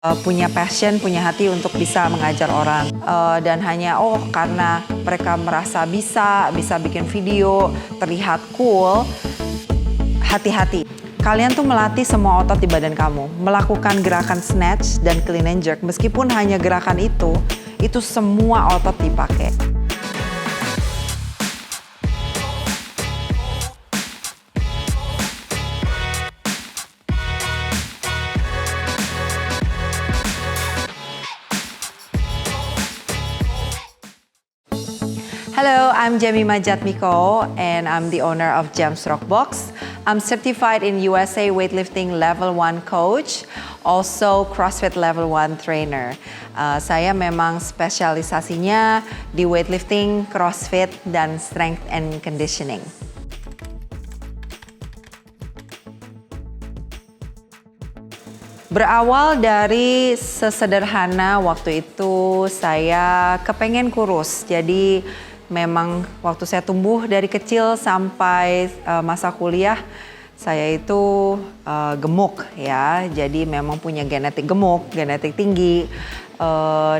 punya passion, punya hati untuk bisa mengajar orang. Dan hanya karena mereka merasa bisa bikin video, terlihat cool, hati-hati. Kalian tuh melatih semua otot di badan kamu, melakukan gerakan snatch dan clean and jerk. Meskipun hanya gerakan itu semua otot dipakai. Hello, I'm Jemima Jatmiko and I'm the owner of Gems Rockbox. I'm certified in USA Weightlifting Level 1 Coach, also CrossFit Level 1 Trainer. Saya memang spesialisasinya di weightlifting, CrossFit, dan strength and conditioning. Berawal dari sesederhana waktu itu saya kepengen kurus. Jadi memang waktu saya tumbuh dari kecil sampai masa kuliah saya itu gemuk ya. Jadi memang punya genetik gemuk, genetik tinggi.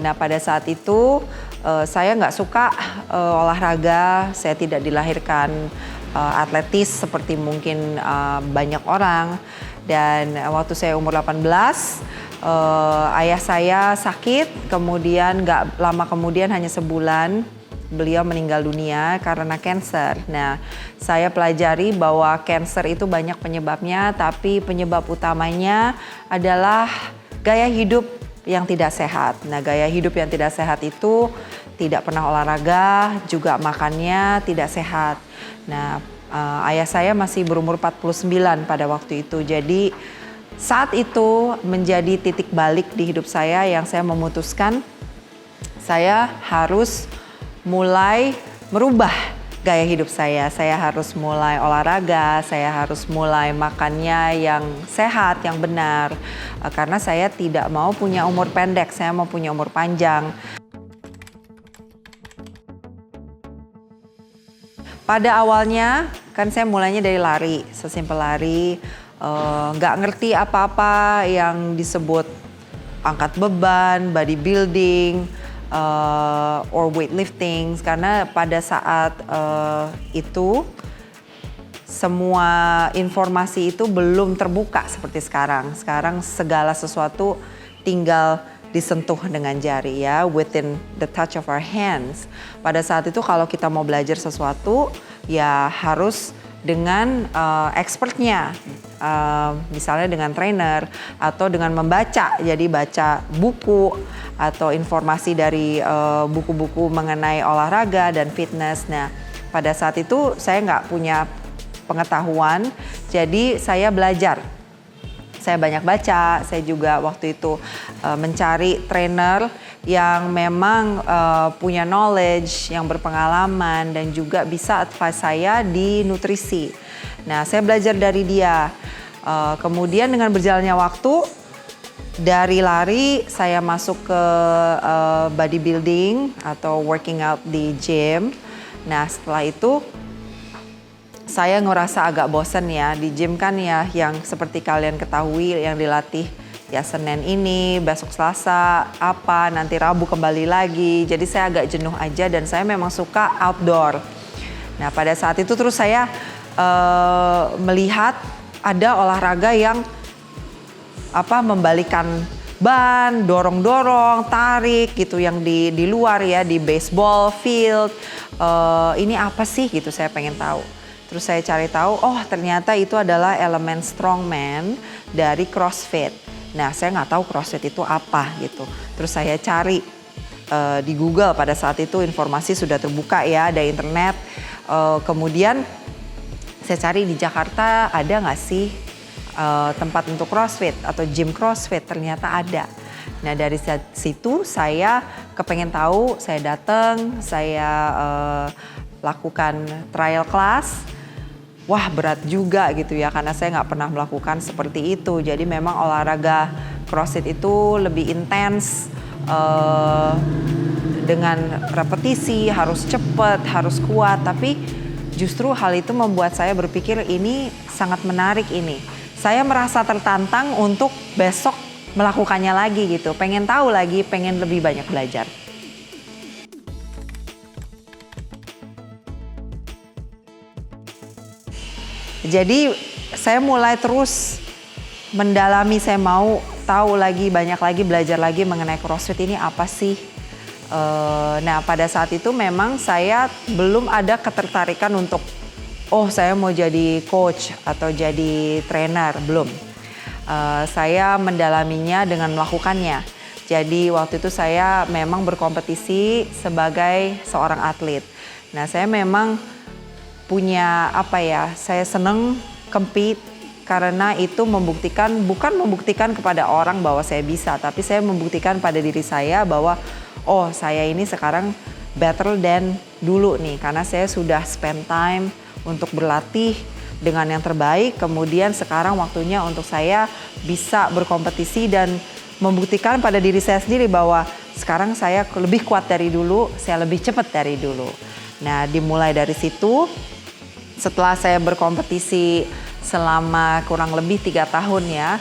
Nah pada saat itu saya nggak suka olahraga. Saya tidak dilahirkan atletis seperti mungkin banyak orang. Dan waktu saya umur 18, ayah saya sakit, kemudian gak lama kemudian hanya sebulan beliau meninggal dunia karena kanker. Nah, saya pelajari bahwa kanker itu banyak penyebabnya, tapi penyebab utamanya adalah gaya hidup yang tidak sehat. Nah, gaya hidup yang tidak sehat itu tidak pernah olahraga, juga makannya tidak sehat. Nah, ayah saya masih berumur 49 pada waktu itu. Jadi saat itu menjadi titik balik di hidup saya yang saya memutuskan saya harus mulai merubah gaya hidup saya. Saya harus mulai olahraga, saya harus mulai makannya yang sehat, yang benar. Karena saya tidak mau punya umur pendek, saya mau punya umur panjang. Pada awalnya kan saya mulainya dari lari, sesimpel lari, nggak ngerti apa-apa yang disebut angkat beban, bodybuilding, or weightlifting. Karena pada saat itu semua informasi itu belum terbuka seperti sekarang. Sekarang segala sesuatu tinggal disentuh dengan jari ya, within the touch of our hands. Pada saat itu kalau kita mau belajar sesuatu ya harus dengan expertnya, misalnya dengan trainer atau dengan membaca, jadi baca buku atau informasi dari buku-buku mengenai olahraga dan fitness. Nah pada saat itu saya nggak punya pengetahuan, jadi saya belajar. Saya banyak baca, saya juga waktu itu mencari trainer yang memang punya knowledge, yang berpengalaman dan juga bisa advice saya di nutrisi. Nah, saya belajar dari dia. Kemudian dengan berjalannya waktu, dari lari saya masuk ke bodybuilding atau working out di gym. Nah, setelah itu saya ngerasa agak bosen ya, di gym kan ya yang seperti kalian ketahui yang dilatih ya Senin ini, besok Selasa, nanti Rabu kembali lagi. Jadi saya agak jenuh aja dan saya memang suka outdoor. Nah pada saat itu terus saya melihat ada olahraga yang membalikan ban, dorong-dorong, tarik gitu yang di luar ya, di baseball field. Ini apa sih gitu, saya pengen tahu. Terus saya cari tahu, ternyata itu adalah elemen strongman dari CrossFit. Nah saya nggak tahu CrossFit itu apa gitu. Terus saya cari di Google, pada saat itu informasi sudah terbuka ya, ada internet. Kemudian saya cari di Jakarta ada nggak sih tempat untuk CrossFit atau gym CrossFit, ternyata ada. Nah dari situ saya kepengen tahu, saya datang, saya lakukan trial class. Wah berat juga gitu ya, karena saya nggak pernah melakukan seperti itu. Jadi memang olahraga CrossFit itu lebih intens, dengan repetisi, harus cepat, harus kuat. Tapi justru hal itu membuat saya berpikir ini sangat menarik ini. Saya merasa tertantang untuk besok melakukannya lagi gitu, pengen tahu lagi, pengen lebih banyak belajar. Jadi saya mulai terus mendalami, saya mau tahu lagi, banyak lagi, belajar lagi mengenai CrossFit ini apa sih. Nah pada saat itu memang saya belum ada ketertarikan untuk saya mau jadi coach atau jadi trainer, belum. Saya mendalaminya dengan melakukannya. Jadi waktu itu saya memang berkompetisi sebagai seorang atlet. Nah saya memang punya saya seneng compete karena itu bukan membuktikan kepada orang bahwa saya bisa, tapi saya membuktikan pada diri saya bahwa saya ini sekarang better than dulu nih, karena saya sudah spend time untuk berlatih dengan yang terbaik. Kemudian sekarang waktunya untuk saya bisa berkompetisi dan membuktikan pada diri saya sendiri bahwa sekarang saya lebih kuat dari dulu, saya lebih cepat dari dulu. Nah dimulai dari situ, setelah saya berkompetisi selama kurang lebih 3 tahun ya,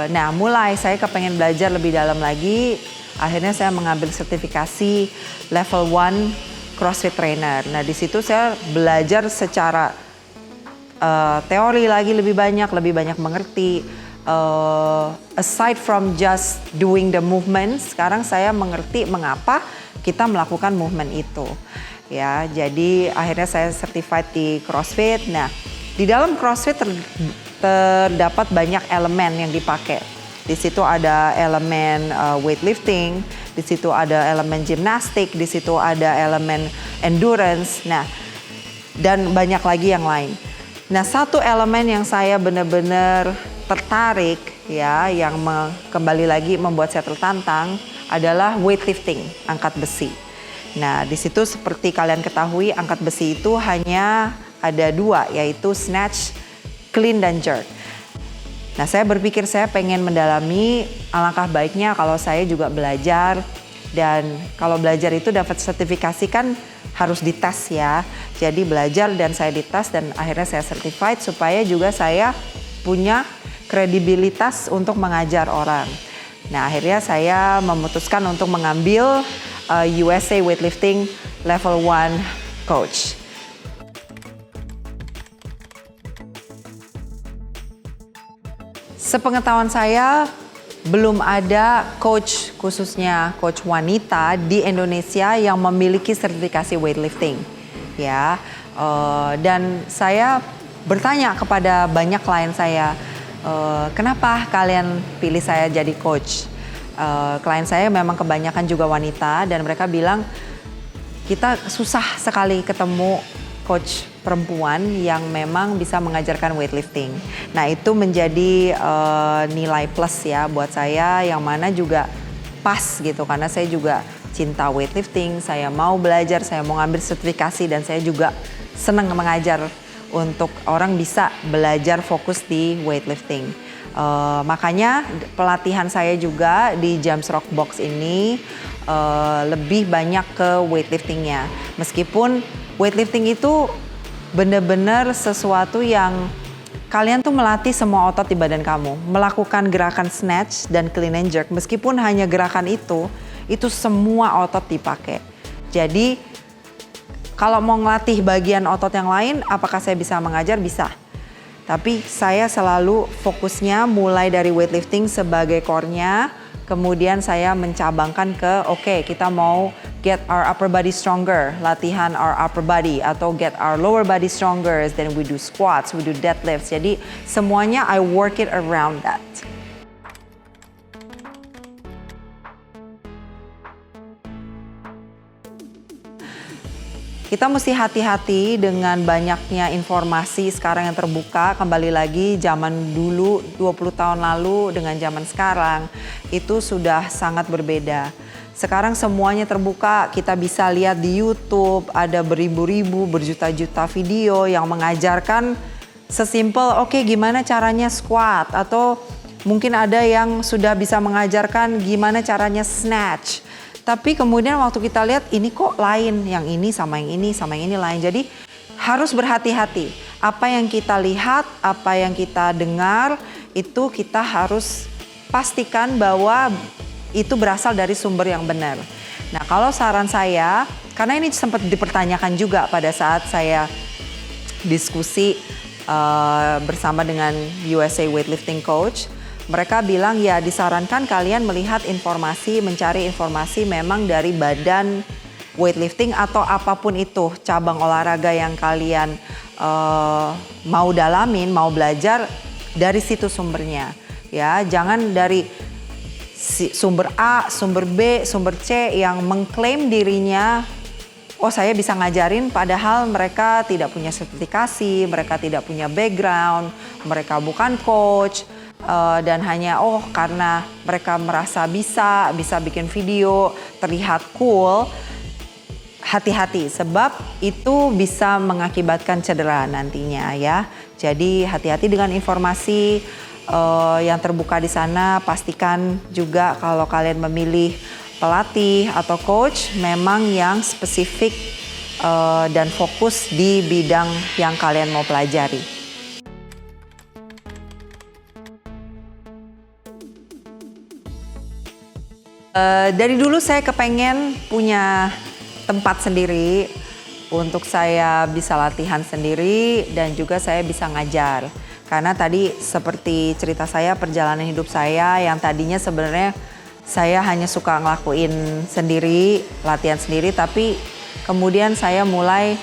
nah mulai saya kepengen belajar lebih dalam lagi. Akhirnya saya mengambil sertifikasi level 1 CrossFit Trainer. Nah di situ saya belajar secara teori lagi lebih banyak mengerti. Aside from just doing the movement, sekarang saya mengerti mengapa kita melakukan movement itu. Ya, jadi akhirnya saya certified di CrossFit. Nah, di dalam CrossFit terdapat banyak elemen yang dipakai. Di situ ada elemen weightlifting, di situ ada elemen gimnastik, di situ ada elemen endurance. Nah, dan banyak lagi yang lain. Nah, satu elemen yang saya benar-benar tertarik ya, yang kembali lagi membuat saya tertantang adalah weightlifting, angkat besi. Nah, di situ seperti kalian ketahui, angkat besi itu hanya ada 2, yaitu snatch, clean, dan jerk. Nah, saya berpikir saya pengen mendalami, alangkah baiknya kalau saya juga belajar. Dan kalau belajar itu dapat sertifikasi kan harus dites ya. Jadi belajar dan saya dites dan akhirnya saya certified supaya juga saya punya kredibilitas untuk mengajar orang. Nah, akhirnya saya memutuskan untuk mengambil USA Weightlifting Level 1 Coach. Sepengetahuan saya, belum ada coach, khususnya coach wanita di Indonesia yang memiliki sertifikasi weightlifting. Ya, dan saya bertanya kepada banyak klien saya, kenapa kalian pilih saya jadi coach? Klien saya memang kebanyakan juga wanita dan mereka bilang kita susah sekali ketemu coach perempuan yang memang bisa mengajarkan weightlifting. Nah itu menjadi nilai plus ya buat saya, yang mana juga pas gitu karena saya juga cinta weightlifting, saya mau belajar, saya mau ngambil sertifikasi dan saya juga senang mengajar untuk orang bisa belajar fokus di weightlifting. Makanya pelatihan saya juga di James Rock Box ini lebih banyak ke weightliftingnya. Meskipun weightlifting itu benar-benar sesuatu yang kalian tuh melatih semua otot di badan kamu. Melakukan gerakan snatch dan clean and jerk, meskipun hanya gerakan itu semua otot dipakai. Jadi kalau mau ngelatih bagian otot yang lain, apakah saya bisa mengajar? Bisa. Tapi saya selalu fokusnya mulai dari weightlifting sebagai core-nya, kemudian saya mencabangkan ke kita mau get our upper body stronger, latihan our upper body, atau get our lower body stronger, then we do squats, we do deadlifts. Jadi semuanya I work it around that. Kita mesti hati-hati dengan banyaknya informasi sekarang yang terbuka. Kembali lagi zaman dulu 20 tahun lalu dengan zaman sekarang itu sudah sangat berbeda. Sekarang semuanya terbuka, kita bisa lihat di YouTube ada beribu-ribu, berjuta-juta video yang mengajarkan sesimpel gimana caranya squat, atau mungkin ada yang sudah bisa mengajarkan gimana caranya snatch. Tapi kemudian waktu kita lihat ini kok lain, yang ini sama yang ini sama yang ini lain. Jadi harus berhati-hati. Apa yang kita lihat, apa yang kita dengar itu kita harus pastikan bahwa itu berasal dari sumber yang benar. Nah, kalau saran saya, karena ini sempat dipertanyakan juga pada saat saya diskusi bersama dengan USA Weightlifting Coach, mereka bilang ya disarankan kalian melihat informasi, mencari informasi memang dari badan weightlifting atau apapun itu cabang olahraga yang kalian mau dalamin, mau belajar, dari situ sumbernya. Ya, jangan dari sumber A, sumber B, sumber C yang mengklaim dirinya, oh saya bisa ngajarin, padahal mereka tidak punya sertifikasi, mereka tidak punya background, mereka bukan coach, dan hanya karena mereka merasa bisa bikin video, terlihat cool. Hati-hati, sebab itu bisa mengakibatkan cedera nantinya ya. Jadi hati-hati dengan informasi yang terbuka di sana. Pastikan juga kalau kalian memilih pelatih atau coach memang yang spesifik dan fokus di bidang yang kalian mau pelajari. Dari dulu saya kepengen punya tempat sendiri untuk saya bisa latihan sendiri dan juga saya bisa ngajar. Karena tadi seperti cerita saya, perjalanan hidup saya yang tadinya sebenarnya saya hanya suka ngelakuin sendiri, latihan sendiri, tapi kemudian saya mulai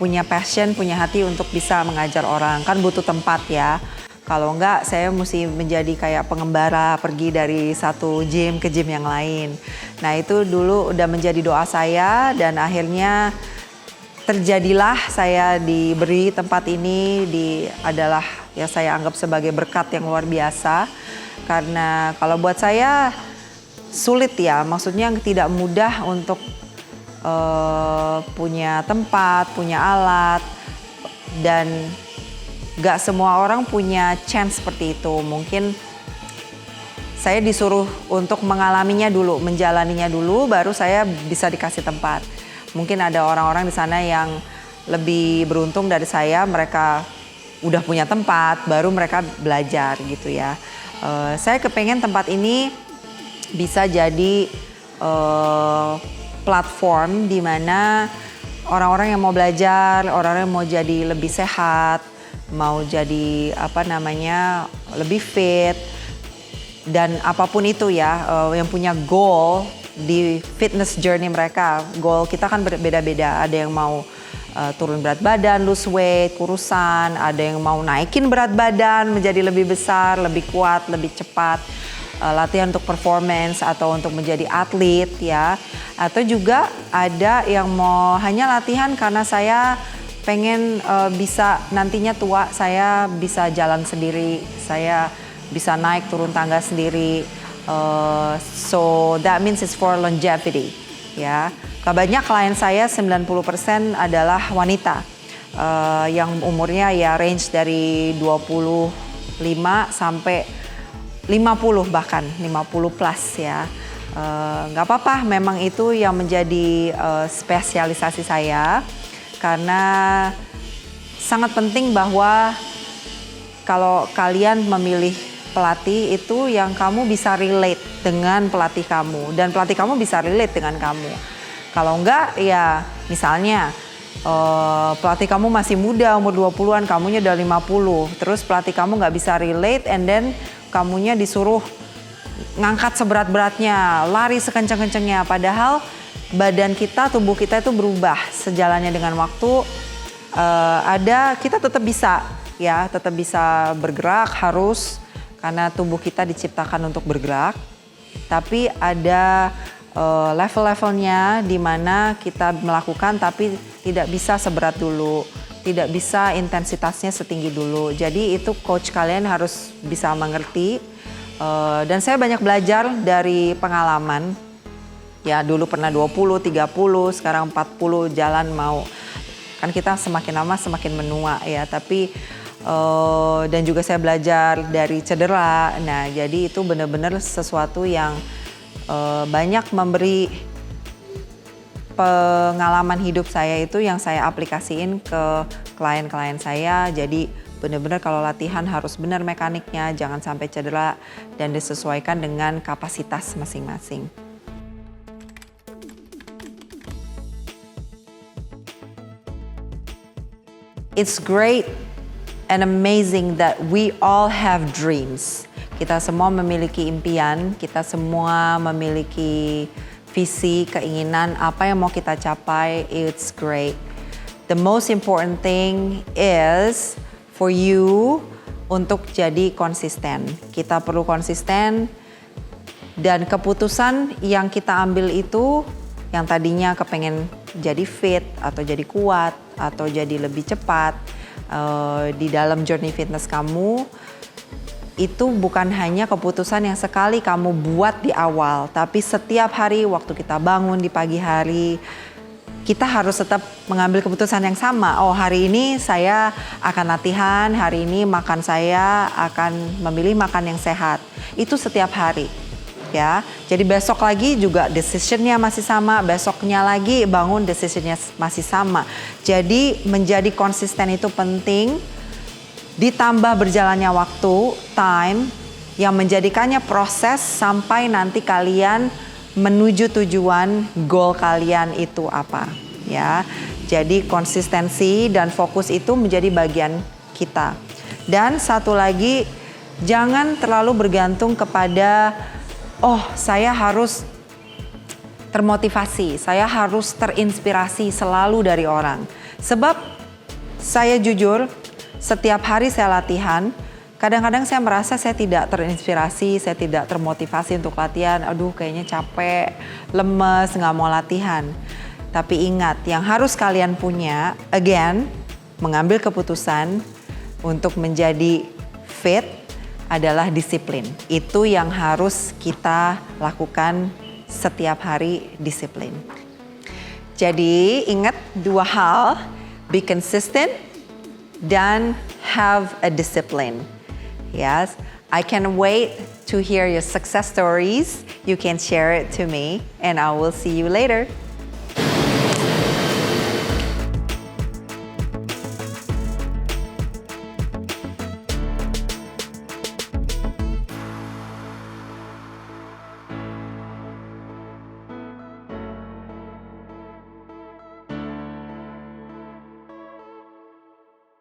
punya passion, punya hati untuk bisa mengajar orang. Kan butuh tempat ya. Kalau enggak saya mesti menjadi kayak pengembara, pergi dari satu gym ke gym yang lain. Nah itu dulu udah menjadi doa saya dan akhirnya terjadilah saya diberi tempat ini, adalah yang saya anggap sebagai berkat yang luar biasa. Karena kalau buat saya sulit ya, maksudnya tidak mudah untuk punya tempat, punya alat, dan gak semua orang punya chance seperti itu. Mungkin saya disuruh untuk mengalaminya dulu, menjalaninya dulu, baru saya bisa dikasih tempat. Mungkin ada orang-orang di sana yang lebih beruntung dari saya, mereka udah punya tempat, baru mereka belajar gitu ya. Saya kepengen tempat ini bisa jadi platform di mana orang-orang yang mau belajar, orang-orang yang mau jadi lebih sehat, mau jadi lebih fit, dan apapun itu ya, yang punya goal di fitness journey mereka. Goal kita kan berbeda-beda, ada yang mau turun berat badan, lose weight, kurusan, ada yang mau naikin berat badan menjadi lebih besar, lebih kuat, lebih cepat, latihan untuk performance atau untuk menjadi atlet ya. Atau juga ada yang mau hanya latihan karena saya pengen bisa nantinya tua saya bisa jalan sendiri, saya bisa naik turun tangga sendiri. So that means it's for longevity ya. Banyak klien saya 90% adalah wanita yang umurnya ya range dari 25 sampai 50 bahkan 50 plus ya. Nggak apa-apa, memang itu yang menjadi spesialisasi saya. Karena sangat penting bahwa kalau kalian memilih pelatih itu yang kamu bisa relate dengan pelatih kamu. Dan pelatih kamu bisa relate dengan kamu. Kalau enggak ya misalnya pelatih kamu masih muda umur 20-an, kamunya udah 50. Terus pelatih kamu nggak bisa relate and then kamunya disuruh ngangkat seberat-beratnya, lari sekencang-kencangnya. Padahal badan kita, tubuh kita itu berubah sejalannya dengan waktu. Kita tetap bisa ya, tetap bisa bergerak harus, karena tubuh kita diciptakan untuk bergerak. Tapi ada level-levelnya di mana kita melakukan tapi tidak bisa seberat dulu, tidak bisa intensitasnya setinggi dulu. Jadi itu coach kalian harus bisa mengerti. Dan saya banyak belajar dari pengalaman. Ya dulu pernah 20, 30, sekarang 40 jalan mau. Kan kita semakin lama semakin menua ya, tapi dan juga saya belajar dari cedera. Nah jadi itu benar-benar sesuatu yang banyak memberi pengalaman hidup saya itu yang saya aplikasiin ke klien-klien saya. Jadi Benar-benar kalau latihan harus benar mekaniknya, jangan sampai cedera dan disesuaikan dengan kapasitas masing-masing. It's great and amazing that we all have dreams. Kita semua memiliki impian, kita semua memiliki visi, keinginan, apa yang mau kita capai, it's great. The most important thing is for you untuk jadi konsisten. Kita perlu konsisten dan keputusan yang kita ambil itu yang tadinya kepengen jadi fit atau jadi kuat atau jadi lebih cepat di dalam journey fitness kamu, itu bukan hanya keputusan yang sekali kamu buat di awal, tapi setiap hari waktu kita bangun di pagi hari, kita harus tetap mengambil keputusan yang sama. Oh, hari ini saya akan latihan, hari ini makan saya akan memilih makan yang sehat. Itu setiap hari. Ya, jadi besok lagi juga decisionnya masih sama, besoknya lagi bangun decisionnya masih sama. Jadi menjadi konsisten itu penting, ditambah berjalannya waktu, time, yang menjadikannya proses sampai nanti kalian menuju tujuan goal kalian itu apa. Ya, jadi konsistensi dan fokus itu menjadi bagian kita. Dan satu lagi, jangan terlalu bergantung kepada oh, saya harus termotivasi, saya harus terinspirasi selalu dari orang. Sebab saya jujur, setiap hari saya latihan, kadang-kadang saya merasa saya tidak terinspirasi, saya tidak termotivasi untuk latihan. Aduh, kayaknya capek, lemes, nggak mau latihan. Tapi ingat, yang harus kalian punya, again, mengambil keputusan untuk menjadi fit, adalah disiplin. Itu yang harus kita lakukan setiap hari, disiplin. Jadi ingat dua hal, be consistent dan have a discipline. Yes, I can wait to hear your success stories. You can share it to me and I will see you later.